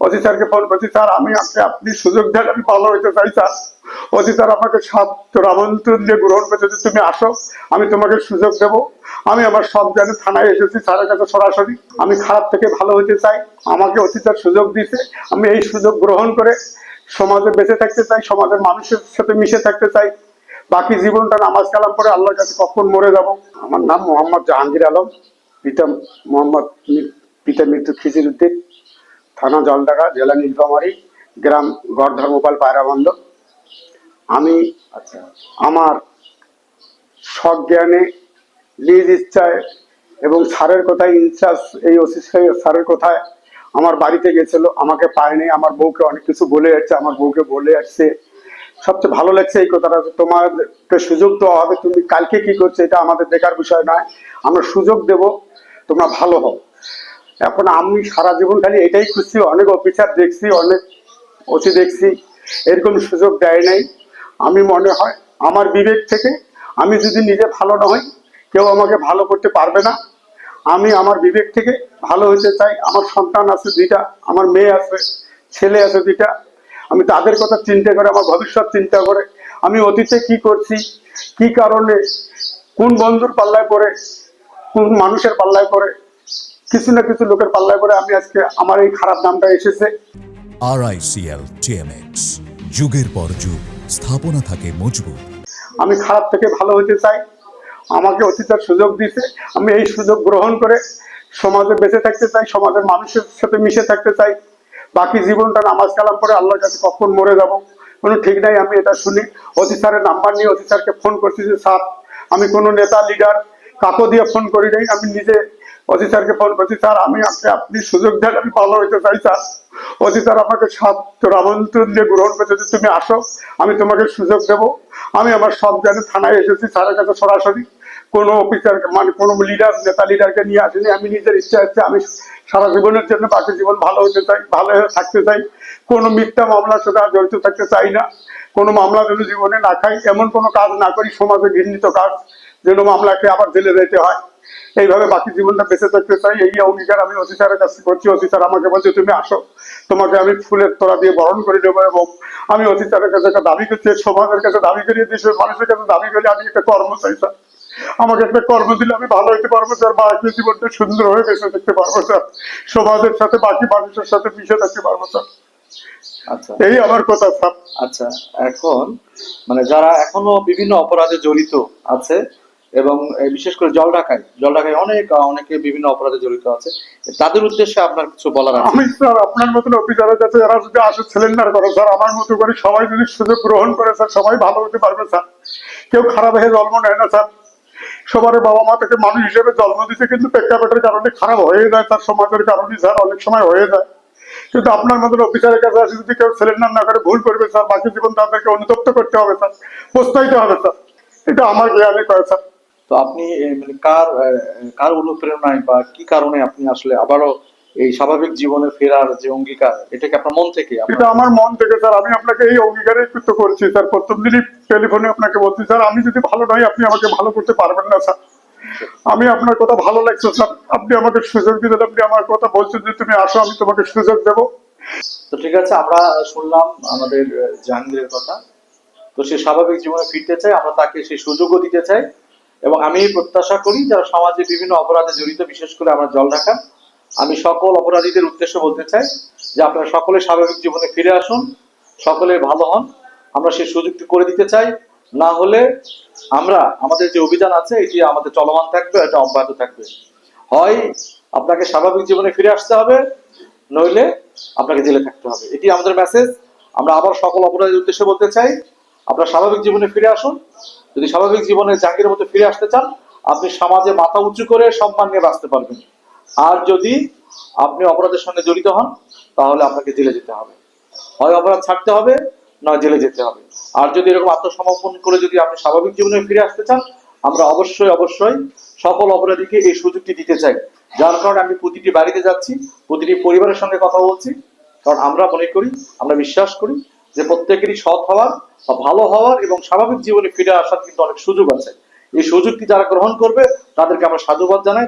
Aussie স্যারকে phone করছি, sir আমি আপনি সুযোগ দেন, আমি ভালো হইতে চাই স্যার। অজি স্যার আমাকে সাদর আমন্ত্রণ দিয়ে গ্রহণ করছে যে তুমি আসো, আমি তোমাকে সুযোগ দেব। আমি আমার সব জানি থানায় এসেছি স্যারের কাছে সরাসরি, আমি খারাপ থেকে ভালো হইতে চাই। আমাকে অতি স্যার সুযোগ দিয়েছে, আমি এই সুযোগ গ্রহণ করে সমাজে বেঁচে থাকতে চাই, সমাজের মানুষের সাথে মিশে থাকতে চাই। বাকি জীবনটা নামাজ কালাম করে আল্লাহর কাছে কখন মরে যাব। আমার নাম মোহাম্মদ জাহাঙ্গীর আলম, পিতা মোহাম্মদ পিতা মৃত্যু খিজির উদ্দিন, থানা জলডাকা, জেলা নীলফামারী, গ্রাম গড় ধর্মপাল পায়রাবন্দ। আমি আমার সজ্ঞানে নিজ ইচ্ছায় এবং স্যারের কথায় ইনচার্জ এই ওসি স্যারের কথায় আমার বাড়িতে গেছিল, আমাকে পায়নি, আমার বউকে অনেক কিছু বলে যাচ্ছে, আমার বউকে বলে যাচ্ছে। সবচেয়ে ভালো লাগছে এই কথাটা, তোমাকে সুযোগ দেওয়া হবে, তুমি কালকে কি করছো এটা আমাদের দেখার বিষয় নয়, আমরা সুযোগ দেব, তোমরা ভালো হও। এখন আমি সারা জীবন খালি এটাই খুঁজছি, অনেক অফিসার দেখছি, অনেক ওসি দেখছি, এরকম সুযোগ দেয় নাই। আমি মনে হয় আমার বিবেক থেকে আমি যদি নিজে ভালো না হই, কেউ আমাকে ভালো করতে পারবে না। আমি আমার বিবেক থেকে ভালো হতে চাই। আমার সন্তান আছে দুইটা, আমার মেয়ে আছে, ছেলে আছে দুইটা। আমি তাদের কথা চিন্তা করে, আমার ভবিষ্যৎ চিন্তা করে, আমি অতীতে কি করছি, কি কারণে, কোন বন্ধুর পাল্লায় পড়ে, কোন মানুষের পাল্লায় পড়ে, কিছু না কিছু লোকের পাল্লায় পড়ে আমি আজকে আমার এই খারাপ নামটা এসেছে। RICL TMX, যুগের পর যুগ স্থাপনা থাকে মজবুত। আমি খারাপ থেকে ভালো হতে চাই, আমাকে অতীতের সুযোগ দিয়েছে, আমি এই সুযোগ গ্রহণ করে সমাজে বেঁচে থাকতে চাই, সমাজের মানুষের সাথে মিশে থাকতে চাই। বাকি জীবনটা নামাজ কালাম করে আল্লাহর কাছে কখন মরে যাব কোনো ঠিক নাই। আমি এটা শুনি, অতি স্যারের নাম্বার নিয়ে অতি স্যারকে ফোন করছি যে স্যার, আমি কোনো নেতা লিডার কাকো দিয়ে ফোন করি নাই, আমি নিজে অতি স্যারকে ফোন করছি, স্যার আমি আপনি সুযোগ দেন, আমি ভালো হইতে চাই স্যার। অতি স্যার আমাকে সাদর আমন্ত্রণ দিয়ে গ্রহণ করছে যে তুমি আসো, আমি তোমাকে সুযোগ দেব। আমি আমার সব জানি থানায় এসেছি স্যারের কাছে সরাসরি, কোনো অফিসার মানে কোনো লিডার নেতা লিডারকে নিয়ে আসেনি, আমি নিজের ইচ্ছা হচ্ছে আমি সারা জীবনের জন্য বাকি জীবন ভালো হতে চাই, ভালো থাকতে চাই। কোনো মিথ্যা মামলার সাথে আর জড়িত থাকতে চাই না, কোনো মামলা যেন জীবনে না খাই, এমন কোনো কাজ না করি সমাজে ঘৃণিত কাজ যেন মামলাকে আবার জেলে যেতে হয়। এইভাবে বাকি জীবনটা বেঁচে থাকতে চাই, এই অঙ্গীকার আমি অতি স্যারের কাছে করছি। অতি স্যার আমাকে বলছে তুমি আসো, তোমাকে আমি ফুলের তোড়া দিয়ে বরণ করে দেবো। এবং আমি অতি স্যারের কাছে একটা দাবি করছি, সমাজের কাছে দাবি করি, দেশের মানুষের কাছে দাবি করি, আমি একটা কর্ম চাই স্যার। আমাকে একটা কর্ম দিলে আমি ভালো হইতে পারবো স্যার, বাকি জীবনটা সুন্দর হয়ে বেঁচে থাকতে পারবো স্যার, সমাজের সাথে বাকি মানুষের সাথে মিশে থাকতে পারবো স্যার। আচ্ছা, এই আমার কথা স্যার। আচ্ছা, এখন মানে যারা এখনো বিভিন্ন অপরাধে জড়িত আছে এবং বিশেষ করে জলঢাকায় অনেকে বিভিন্ন অপরাধে জড়িত আছে, তাদের উদ্দেশ্যে আপনার কিছু বলার আছে? আমি স্যার আপনার মতন অফিসারের কাছে এরা যদি আসে সিলিন্ডার করে স্যার, আমার মতো করে সবাই যদি সুযোগ গ্রহণ করে স্যার, সবাই ভালো হতে পারবে স্যার। কেউ খারাপ হয়ে জন্ম নেয় না স্যার, সবার বাবা মা তাকে মানুষ হিসেবে জন্ম দিতে, কিন্তু প্রেক্ষাপটের কারণে খারাপ হয়ে যায় তার, সমাজের কারণে স্যার অনেক সময় হয়ে যায়। কিন্তু আপনার মতন অফিসারের কাছে আসে যদি কেউ সিলিন্ডার না করে ভুল করবে স্যার, বাকি জীবন তাদেরকে অনুতপ্ত করতে হবে স্যার, পস্তাইতে হবে স্যার। এটা আমার জ্ঞানে কয় স্যার। তো আপনি মানে কার অনুপ্রেরণায় বা কি কারণে আপনি আসলে আবারও এই স্বাভাবিক জীবনে ফেরার যে অঙ্গীকার, এটা কি আপনার মন থেকে? এটা আমার মন থেকে স্যার, আমি আপনাকে এই অঙ্গীকারে কৃত করছি স্যার। প্রথম দিনই টেলিফোনে আপনাকে বলছি স্যার, আমি যদি ভালো নই আপনি আমাকে ভালো করতে পারবেন না স্যার। আমি আপনার কথা ভালো লাগছে স্যার, আপনি আমাকে সুযোগ দিলেন, আপনি আমার কথা বলছেন যে তুমি আসো, আমি তোমাকে সুযোগ দেবো। তো ঠিক আছে, আমরা শুনলাম আমাদের জাহাঙ্গীরের কথা। তো সে স্বাভাবিক জীবনে ফিরতে চায়, আমরা তাকে সেই সুযোগও দিতে চাই। এবং আমি প্রত্যাশা করি যারা সমাজে বিভিন্ন অপরাধে জড়িত, বিশেষ করে আমরা জলঢাকা, আমি সকল অপরাধীদের উদ্দেশ্যে বলতে চাই যে আপনারা সকলে স্বাভাবিক জীবনে ফিরে আসুন, সকলে ভালো হন। আমরা সেই সুযোগটি করে দিতে চাই। না হলে আমরা আমাদের যে অভিযান আছে এটি আমাদের চলমান থাকবে, এটা অব্যাহত থাকবে। হয় আপনাকে স্বাভাবিক জীবনে ফিরে আসতে হবে, নইলে আপনাকে জেলে থাকতে হবে। এটি আমাদের মেসেজ। আমরা আবার সকল অপরাধীর উদ্দেশ্যে বলতে চাই, আপনারা স্বাভাবিক জীবনে ফিরে আসুন। যদি স্বাভাবিক জীবনে জাহাঙ্গীরের মতো ফিরে আসতে চান, আপনি সমাজে মাথা উঁচু করে সম্মান নিয়ে বাঁচতে পারবেন। আর যদি আপনি অপরাধের সঙ্গে জড়িত হন, তাহলে আপনাকে জেলে যেতে হবে। হয় অপরাধ ছাড়তে হবে, নয় জেলে যেতে হবে। আর যদি এরকম আত্মসমর্পণ করে যদি আপনি স্বাভাবিক জীবনে ফিরে আসতে চান, আমরা অবশ্যই সকল অপরাধীকে এই সুযোগটি দিতে চাই। যার কারণে আমি প্রতিটি বাড়িতে যাচ্ছি, প্রতিটি পরিবারের সঙ্গে কথা বলছি। কারণ আমরা মনে করি, আমরা বিশ্বাস করি যে প্রত্যেকেরই সৎ হওয়ার বা ভালো হওয়ার এবং স্বাভাবিক জীবনে ফিরে আসার কিন্তু অনেক সুযোগ আছে। এই সুযোগটি যারা গ্রহণ করবে তাদেরকে আমরা সাধুবাদ জানাই।